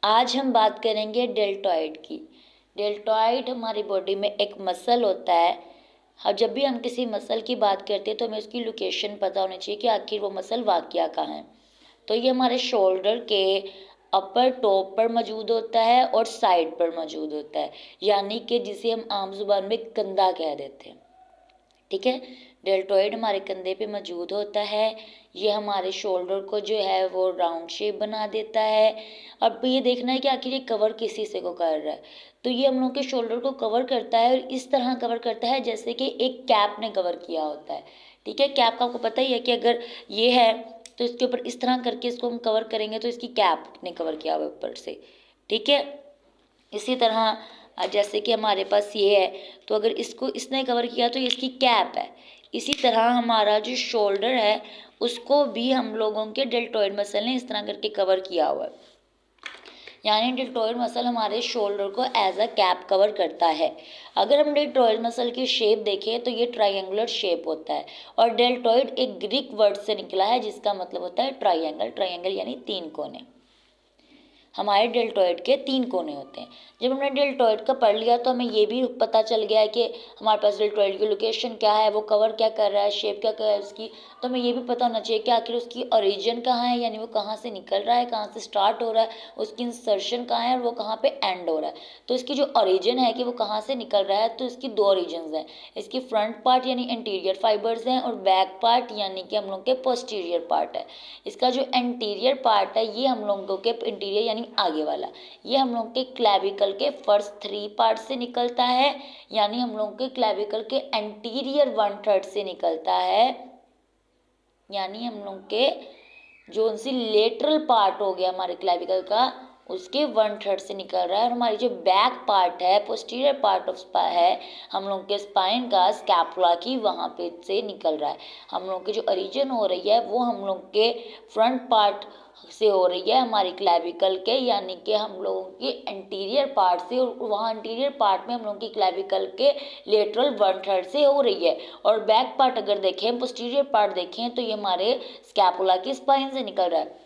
आज हम बात करेंगे डेल्टॉइड की। डेल्टॉइड हमारी बॉडी में एक मसल होता है। अब जब भी हम किसी मसल की बात करते हैं तो हमें उसकी लोकेशन पता होनी चाहिए कि आखिर वो मसल वाकया कहाँ है। तो ये हमारे शोल्डर के अपर टॉप पर मौजूद होता है और साइड पर मौजूद होता है, यानी कि जिसे हम आम जुबान में कंधा कह देते हैं। ठीक है, डेल्टॉइड हमारे कंधे पे मौजूद होता है। ये हमारे शोल्डर को जो है वो राउंड शेप बना देता है। अब ये देखना है कि आखिर ये कवर किस हिस्से को कर रहा है। तो ये हम लोग के शोल्डर को कवर करता है और इस तरह कवर करता है जैसे कि एक कैप ने कवर किया होता है। ठीक है, कैप का आपको पता ही है कि अगर ये है तो इसके ऊपर इस तरह करके इसको हम कवर करेंगे तो इसकी कैप ने कवर किया हुआ ऊपर से। ठीक है, इसी तरह जैसे कि हमारे पास ये है तो अगर इसको इसने कवर किया तो ये इसकी कैप है। इसी तरह हमारा जो शोल्डर है उसको भी हम लोगों के डेल्टॉइड मसल ने इस तरह करके कवर किया हुआ है, यानी डेल्टॉइड मसल हमारे शोल्डर को एज अ कैप कवर करता है। अगर हम डेल्टॉइड मसल की शेप देखें तो ये ट्रायंगुलर शेप होता है और डेल्टॉइड एक ग्रीक वर्ड से निकला है जिसका मतलब होता है ट्रायंगल। ट्रायंगल यानी तीन कोने। हमारे डेल्टॉइड के तीन कोने होते हैं। जब हमने डेल्टॉइड का पढ़ लिया तो हमें ये भी पता चल गया है कि हमारे पास डेल्टॉइड की लोकेशन क्या है, वो कवर क्या कर रहा है, शेप क्या कर रहा है उसकी। तो हमें ये भी पता होना चाहिए कि आखिर उसकी ओरिजिन कहाँ है, यानी वो कहाँ से निकल रहा है, कहाँ से स्टार्ट हो रहा है, उसकी इंसर्शन कहाँ है और वो कहाँ पे एंड हो रहा है। तो इसकी जो ओरिजिन है कि वो कहाँ से निकल रहा है, तो इसकी दो ओरिजिन हैं। इसकी फ्रंट पार्ट यानी एंटीरियर फाइबर्स हैं और बैक पार्ट यानी कि हम लोग के पोस्टीरियर पार्ट है। इसका जो एंटीरियर पार्ट है ये हम लोगों के इंटीरियर यानी आगे वाला, ये हम लोग के क्लेविकल के फर्स्ट 3 पार्ट से निकलता है, यानी हम लोग के क्लेविकल के एंटीरियर 1/3 से निकलता है, यानी हम लोग के जो उनसे लेटरल पार्ट हो गया हमारे क्लेविकल का उसके 1/3 से निकल रहा है। और हमारी जो बैक पार्ट है, पोस्टीरियर पार्ट ऑफ है हम लोग के स्पाइन का, स्कैपुला की, वहाँ पे से निकल रहा है। हम लोग की जो ओरिजिन हो रही है वो हम लोग के फ्रंट पार्ट से हो रही है, हमारी क्लेविकल के, यानी कि हम लोगों की एंटीरियर पार्ट से, और वहाँ एंटीरियर पार्ट में हम लोगों की क्लेविकल के लेटरल 1/3 से हो रही है। और बैक पार्ट अगर देखें, पोस्टीरियर पार्ट देखें तो ये हमारे स्कैपुला की स्पाइन से निकल रहा है।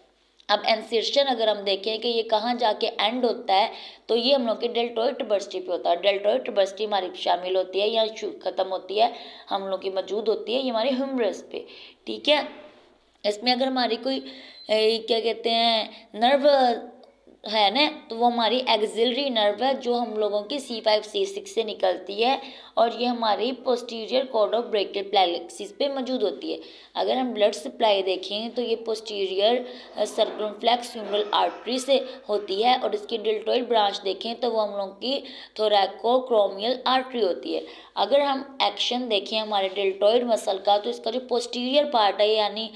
अब इंसर्शन अगर हम देखें कि ये कहाँ जाके एंड होता है तो ये हम लोग के डेल्टॉइड ट्यूबर्सिटी पे होता है। डेल्टॉइड ट्यूबर्सिटी हमारी शामिल होती है या खत्म होती है, हम लोग की मौजूद होती है ये हमारे ह्यूमरस पे। ठीक है, इसमें अगर हमारी कोई क्या कहते हैं नर्व है ना, तो वो हमारी एक्सिलरी नर्व है जो हम लोगों की C5 C6 से निकलती है और ये हमारी posterior cord of brachial plexus पे मौजूद होती है। अगर हम ब्लड सप्लाई देखें तो ये पोस्टीरियर सर्कमफ्लेक्स ह्यूमरल आर्टरी से होती है और इसकी डेल्टॉइड ब्रांच देखें तो वो हम लोग की थोरैकोक्रोमियल आर्टरी होती है। अगर हम एक्शन देखें हमारे डेल्टॉइड मसल का तो इसका जो पोस्टीरियर पार्ट है यानी